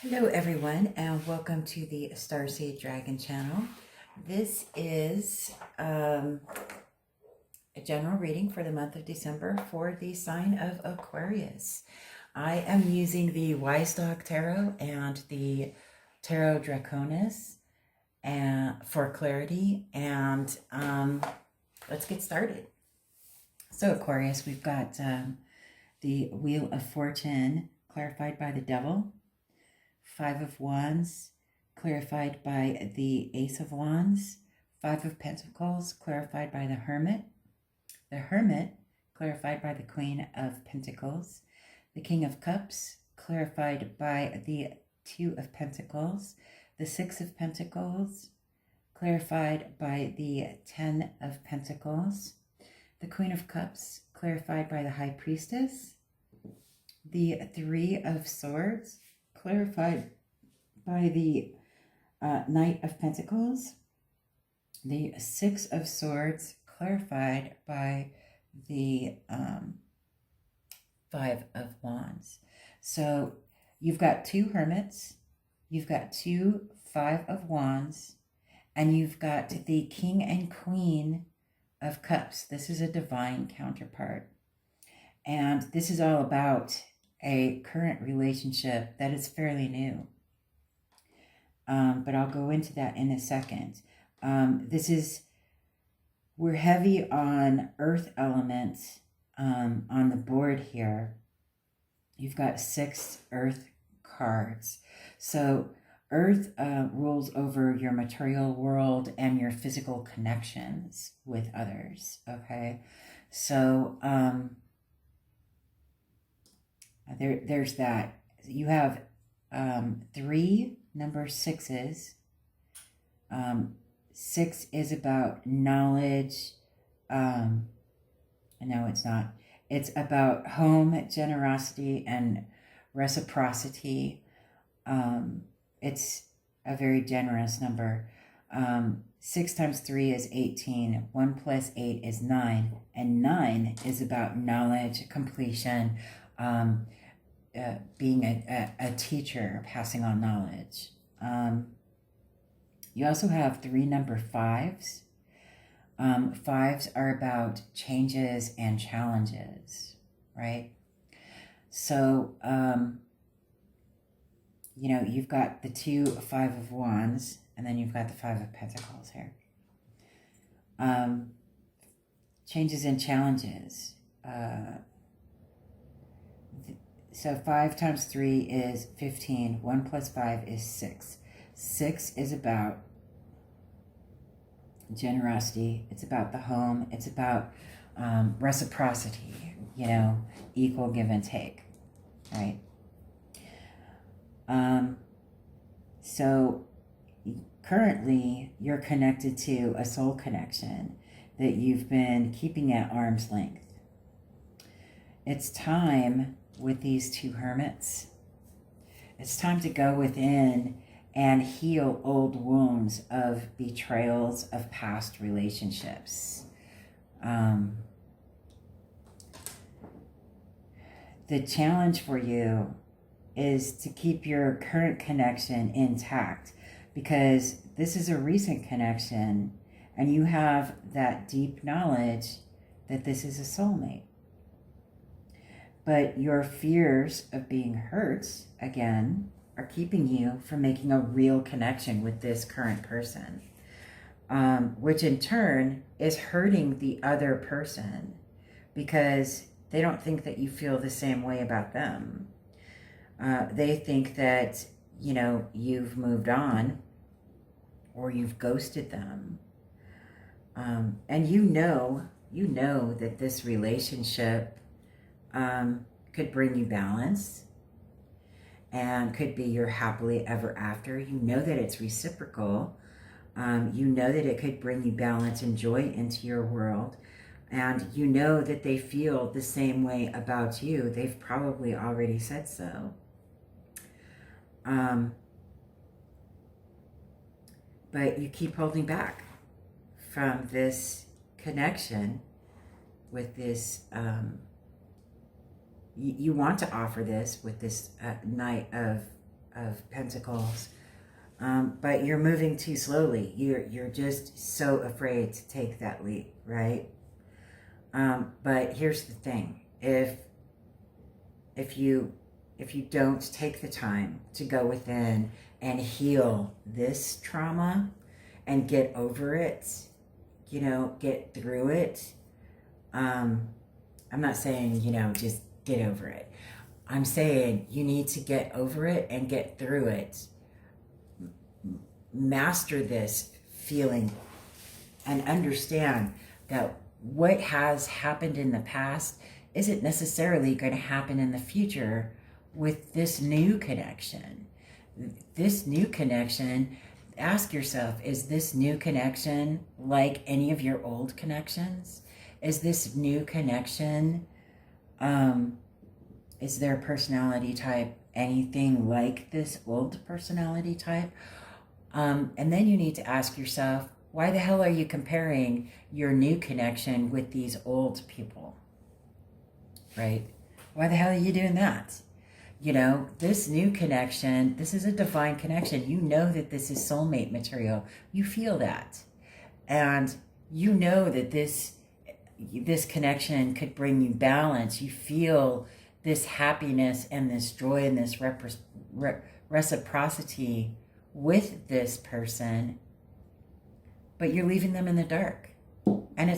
Hello everyone and welcome to the Starseed Dragon channel. This is a general reading for the month of December for the sign of Aquarius. I am using the Wise Dog Tarot and the Tarot Draconis for clarity, and let's get started. So Aquarius, we've got the Wheel of Fortune clarified by the Devil, Five of Wands, clarified by the Ace of Wands, Five of Pentacles, clarified by the Hermit, clarified by the Queen of Pentacles, the King of Cups, clarified by the Two of Pentacles, the Six of Pentacles, clarified by the Ten of Pentacles, the Queen of Cups, clarified by the High Priestess, the Three of Swords, clarified by the Knight of Pentacles, the Six of Swords, clarified by the Five of Wands. So you've got two Hermits, you've got two Five of Wands, and you've got the King and Queen of Cups. This is a divine counterpart. And this is all about a current relationship that is fairly new. But I'll go into that in a second. We're heavy on earth elements on the board here. You've got 6 earth cards. So earth rules over your material world and your physical connections with others, okay? So there's that. You have 3 number 6s. 6 is about knowledge. No, it's not. It's about home, generosity, and reciprocity. It's a very generous number. 6 times 3 is 18. 1 plus 8 is 9. And 9 is about knowledge, completion, being a teacher, passing on knowledge. You also have 3 number 5s. 5s are about changes and challenges, right? So, you've got the 2 Five of Wands, and then you've got the 5 of Pentacles here. Changes and challenges. So 5 times 3 is 15. 1 plus 5 is 6. 6 is about generosity. It's about the home. It's about reciprocity, equal give and take, right? So currently you're connected to a soul connection that you've been keeping at arm's length. It's time with these 2 hermits. It's time to go within and heal old wounds of betrayals of past relationships. The challenge for you is to keep your current connection intact, because this is a recent connection and you have that deep knowledge that this is a soulmate. But your fears of being hurt, again, are keeping you from making a real connection with this current person, which in turn is hurting the other person because they don't think that you feel the same way about them. They think that, you've moved on or you've ghosted them. And you know that this relationship could bring you balance and could be your happily ever after. You know that it's reciprocal. You know that it could bring you balance and joy into your world. And you know that they feel the same way about you. They've probably already said so. But you keep holding back from this connection with this you want to offer this with this Knight of of Pentacles. But you're moving too slowly. You're just so afraid to take that leap, right? But here's the thing. If you don't take the time to go within and heal this trauma and get over it, you know, get through it. I'm not saying, you know, just get over it. I'm saying you need to get over it and get through it. Master this feeling and understand that what has happened in the past isn't necessarily going to happen in the future with this new connection. This new connection, ask yourself, is this new connection like any of your old connections? Is this new connection, is their personality type anything like this old personality type? And then you need to ask yourself, why the hell are you comparing your new connection with these old people? Right? Why the hell are you doing that? You know, this new connection, this is a divine connection. You know that this is soulmate material. You feel that. And you know that this connection could bring you balance. You feel this happiness and this joy and this reciprocity with this person, but you're leaving them in the dark. And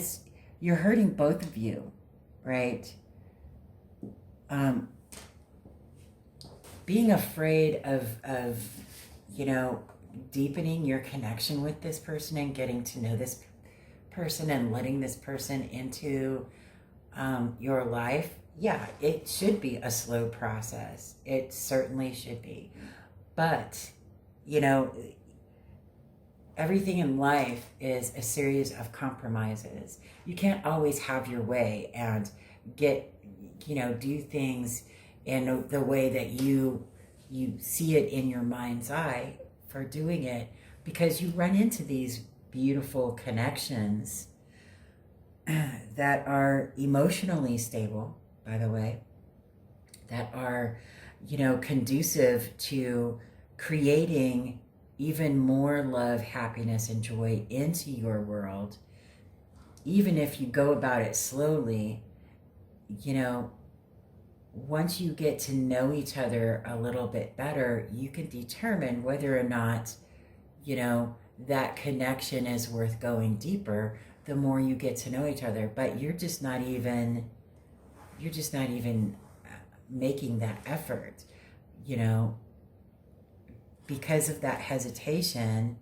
you're hurting both of you, right? Being afraid of, you know, deepening your connection with this person and getting to know this person and letting this person into your life. Yeah, it should be a slow process. It certainly should be. But, you know, everything in life is a series of compromises. You can't always have your way and do things in the way that you see it in your mind's eye for doing it, because you run into these beautiful connections that are emotionally stable, by the way, that are, conducive to creating even more love, happiness, and joy into your world. Even if you go about it slowly, once you get to know each other a little bit better, you can determine whether or not, that connection is worth going deeper the more you get to know each other. But you're just not even making that effort, because of that hesitation.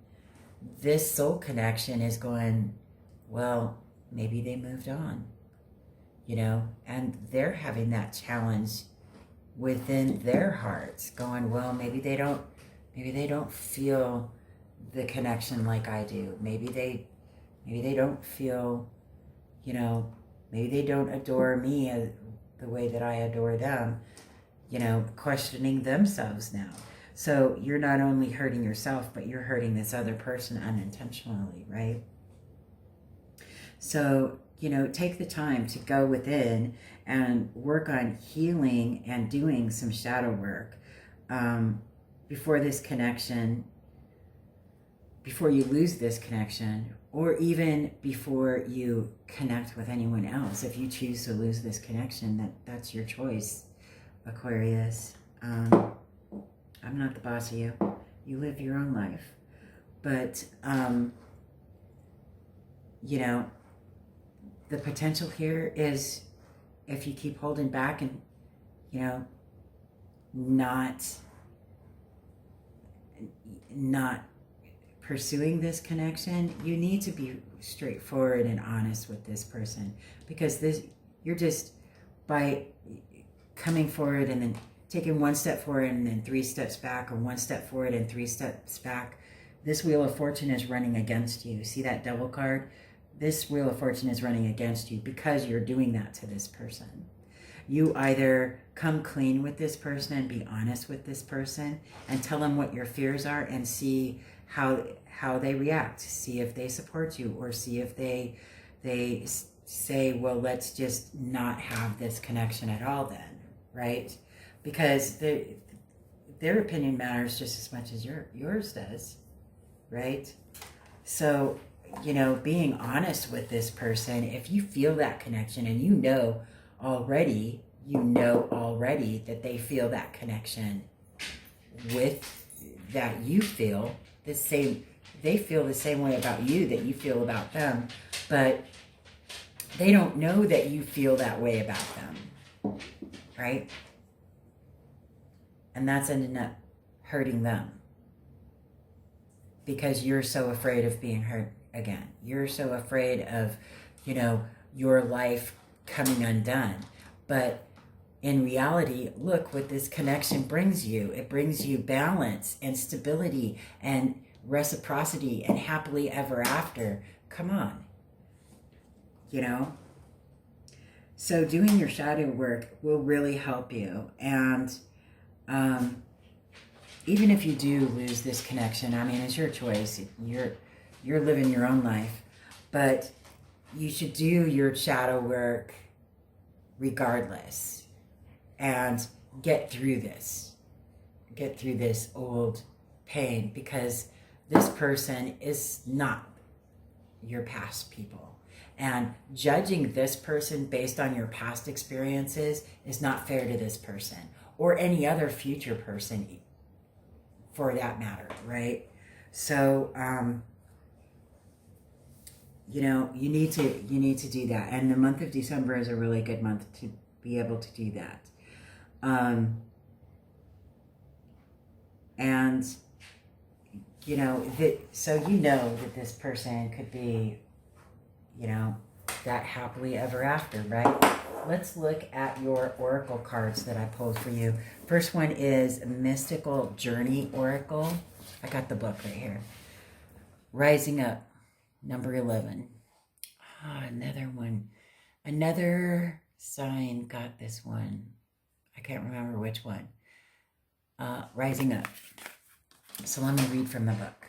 This soul connection is going, well, maybe they moved on, and they're having that challenge within their hearts, going, well, maybe they don't feel the connection like I do. Maybe they don't feel, maybe they don't adore me the way that I adore them, questioning themselves now. So you're not only hurting yourself, but you're hurting this other person unintentionally, right? So, take the time to go within and work on healing and doing some shadow work before you lose this connection, or even before you connect with anyone else. If you choose to lose this connection, that's your choice, Aquarius. I'm not the boss of you. You live your own life. But, the potential here is, if you keep holding back and, not pursuing this connection, you need to be straightforward and honest with this person, because you're just, by coming forward and then taking one step forward and then 3 steps back, or 1 step forward and 3 steps back, this Wheel of Fortune is running against you. See that Devil card? This Wheel of Fortune is running against you because you're doing that to this person. You either come clean with this person and be honest with this person and tell them what your fears are and see how they react. See if they support you, or see if they say, well, let's just not have this connection at all then, right? Because their opinion matters just as much as yours does, right? So, you know, being honest with this person, if you feel that connection and you know already that they feel that connection with that you feel the same, they feel the same way about you that you feel about them, but they don't know that you feel that way about them, right? And that's ending up hurting them because you're so afraid of being hurt again. You're so afraid of, you know, your life coming undone. But in reality, look what this connection brings you. It brings you balance and stability and reciprocity and happily ever after. Come on. You know? So doing your shadow work will really help you. And even if you do lose this connection, I mean, it's your choice. You're living your own life. But you should do your shadow work regardless. And get through this old pain, because this person is not your past people. And judging this person based on your past experiences is not fair to this person or any other future person for that matter, right? So, you know, you need to do that. And the month of December is a really good month to be able to do that. And you know that this person could be, you know, that happily ever after, right? Let's look at your oracle cards that I pulled for you. First one is Mystical Journey Oracle. I got the book right here. Rising Up, number 11. Another one. Another sign got this one. I can't remember which one. Rising Up. So let me read from the book.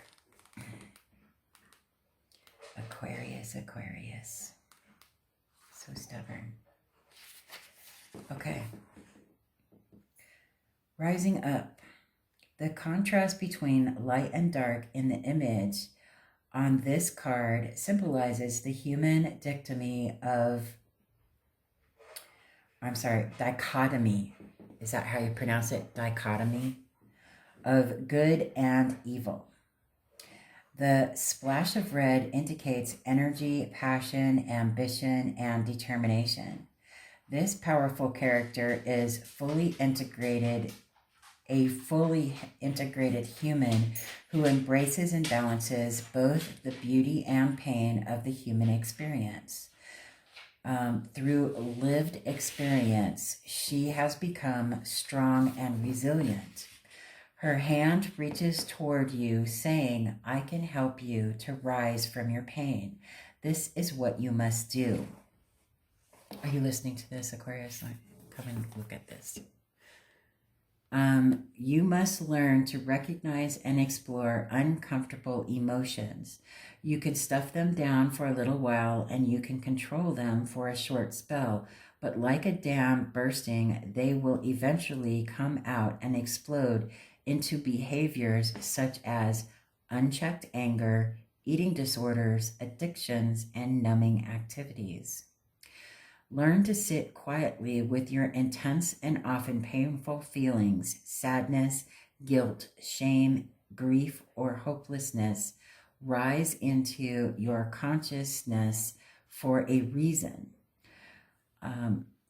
Aquarius. So stubborn. Okay. Rising Up. The contrast between light and dark in the image on this card symbolizes the human dichotomy. Is that how you pronounce it? Dichotomy of good and evil. The splash of red indicates energy, passion, ambition, and determination. This powerful character is a fully integrated human who embraces and balances both the beauty and pain of the human experience. Through lived experience, she has become strong and resilient. Her hand reaches toward you, saying, I can help you to rise from your pain. This is what you must do. Are you listening to this, Aquarius? Come and look at this. You must learn to recognize and explore uncomfortable emotions. You can stuff them down for a little while and you can control them for a short spell, but like a dam bursting, they will eventually come out and explode into behaviors such as unchecked anger, eating disorders, addictions, and numbing activities. Learn to sit quietly with your intense and often painful feelings, sadness, guilt, shame, grief, or hopelessness. Rise into your consciousness for a reason.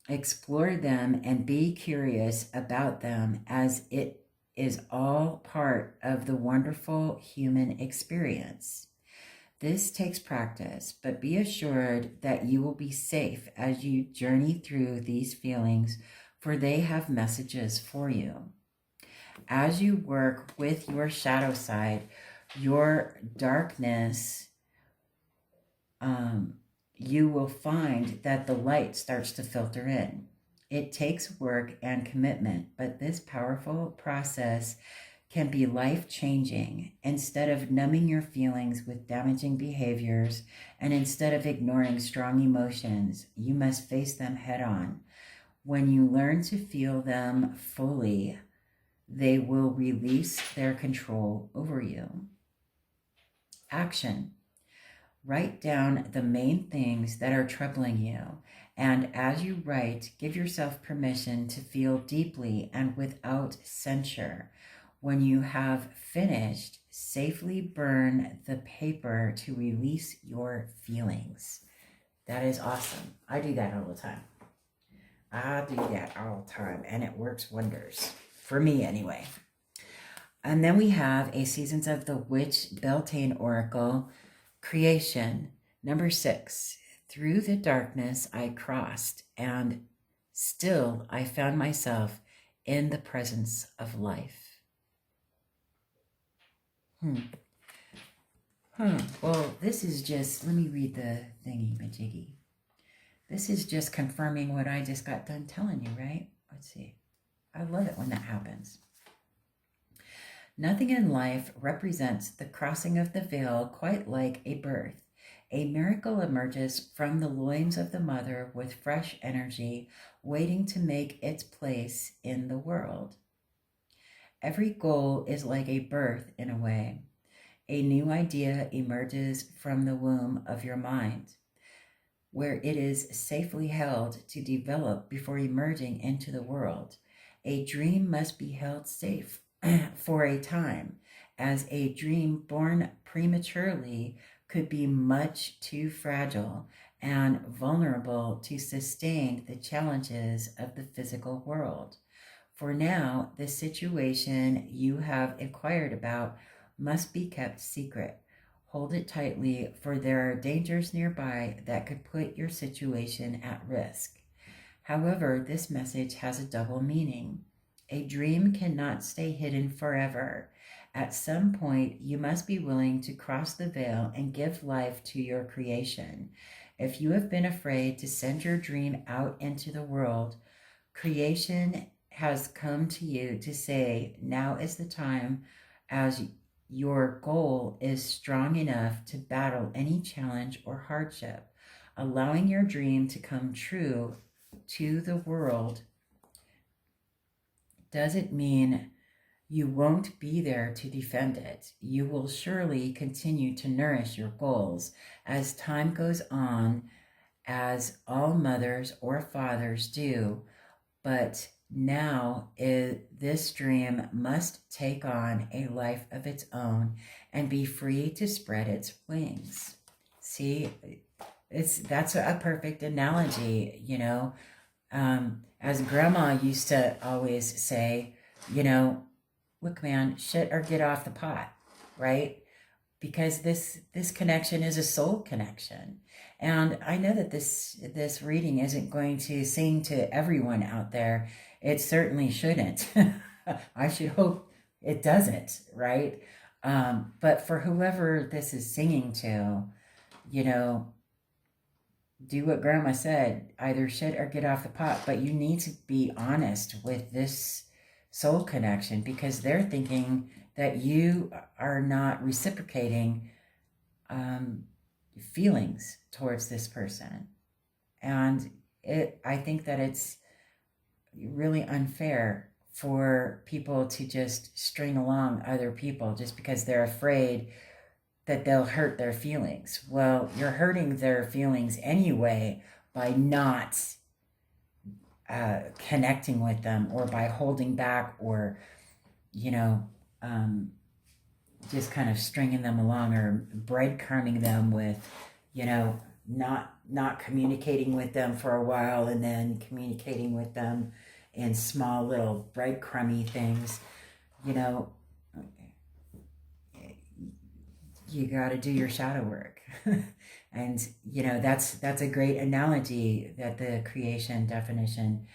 Explore them and be curious about them, as it is all part of the wonderful human experience. This takes practice, but be assured that you will be safe as you journey through these feelings, for they have messages for you. As you work with your shadow side, your darkness, you will find that the light starts to filter in. It takes work and commitment, but this powerful process can be life-changing. Instead of numbing your feelings with damaging behaviors, and instead of ignoring strong emotions, you must face them head-on. When you learn to feel them fully, they will release their control over you. Action. Write down the main things that are troubling you, and as you write, give yourself permission to feel deeply and without censure. When you have finished, safely burn the paper to release your feelings. That is awesome. I do that all the time. And it works wonders. For me, anyway. And then we have a Seasons of the Witch Beltane Oracle creation. Number 6. Through the darkness I crossed, and still I found myself in the presence of life. Well, this is just, let me read the thingy-majiggy. This is just confirming what I just got done telling you, right? Let's see. I love it when that happens. Nothing in life represents the crossing of the veil quite like a birth. A miracle emerges from the loins of the mother with fresh energy, waiting to make its place in the world. Every goal is like a birth in a way. A new idea emerges from the womb of your mind, where it is safely held to develop before emerging into the world. A dream must be held safe for a time, as a dream born prematurely could be much too fragile and vulnerable to sustain the challenges of the physical world. For now, the situation you have inquired about must be kept secret. Hold it tightly, for there are dangers nearby that could put your situation at risk. However, this message has a double meaning. A dream cannot stay hidden forever. At some point, you must be willing to cross the veil and give life to your creation. If you have been afraid to send your dream out into the world, creation has come to you to say, now is the time, as your goal is strong enough to battle any challenge or hardship. Allowing your dream to come true to the world doesn't mean you won't be there to defend it. You will surely continue to nourish your goals as time goes on, as all mothers or fathers do. But now this dream must take on a life of its own and be free to spread its wings. See, that's a perfect analogy, you know. As grandma used to always say, you know, look, man, shit or get off the pot, right? Because this connection is a soul connection. And I know that this reading isn't going to sing to everyone out there. It certainly shouldn't. I should hope it doesn't, right? But for whoever this is singing to, you know, do what grandma said, either shit or get off the pot. But you need to be honest with this soul connection, because they're thinking that you are not reciprocating feelings towards this person. And I think that it's really unfair for people to just string along other people just because they're afraid that they'll hurt their feelings. Well, you're hurting their feelings anyway by not connecting with them, or by holding back, or, you know, just kind of stringing them along, or breadcrumbing them with, you know, not communicating with them for a while and then communicating with them in small little breadcrumby things. You know, you got to do your shadow work. And, you know, that's a great analogy that the creation definition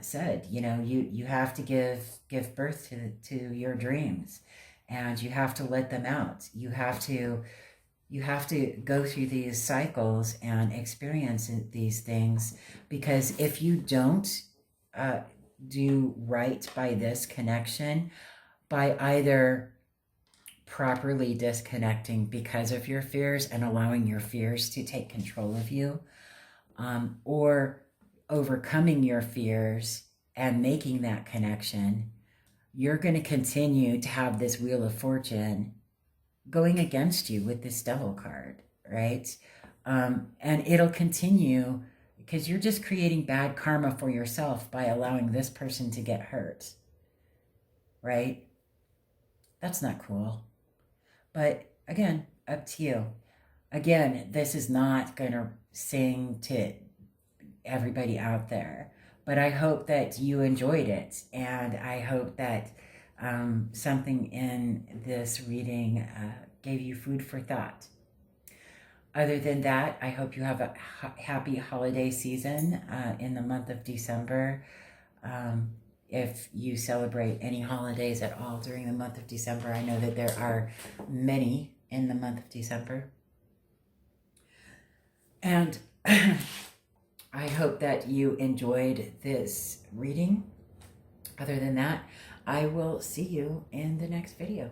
said. You know, you have to give birth to your dreams, and you have to let them out. You have to go through these cycles and experience these things, because if you don't do right by this connection, by either properly disconnecting because of your fears and allowing your fears to take control of you, or overcoming your fears and making that connection, you're going to continue to have this Wheel of Fortune going against you with this Devil card, right? And it'll continue because you're just creating bad karma for yourself by allowing this person to get hurt, right? That's not cool. But again, up to you. Again, this is not going to sing to everybody out there, but I hope that you enjoyed it, and I hope that something in this reading gave you food for thought. Other than that, I hope you have a happy holiday season in the month of December. If you celebrate any holidays at all during the month of December, I know that there are many in the month of December. And I hope that you enjoyed this reading. Other than that, I will see you in the next video.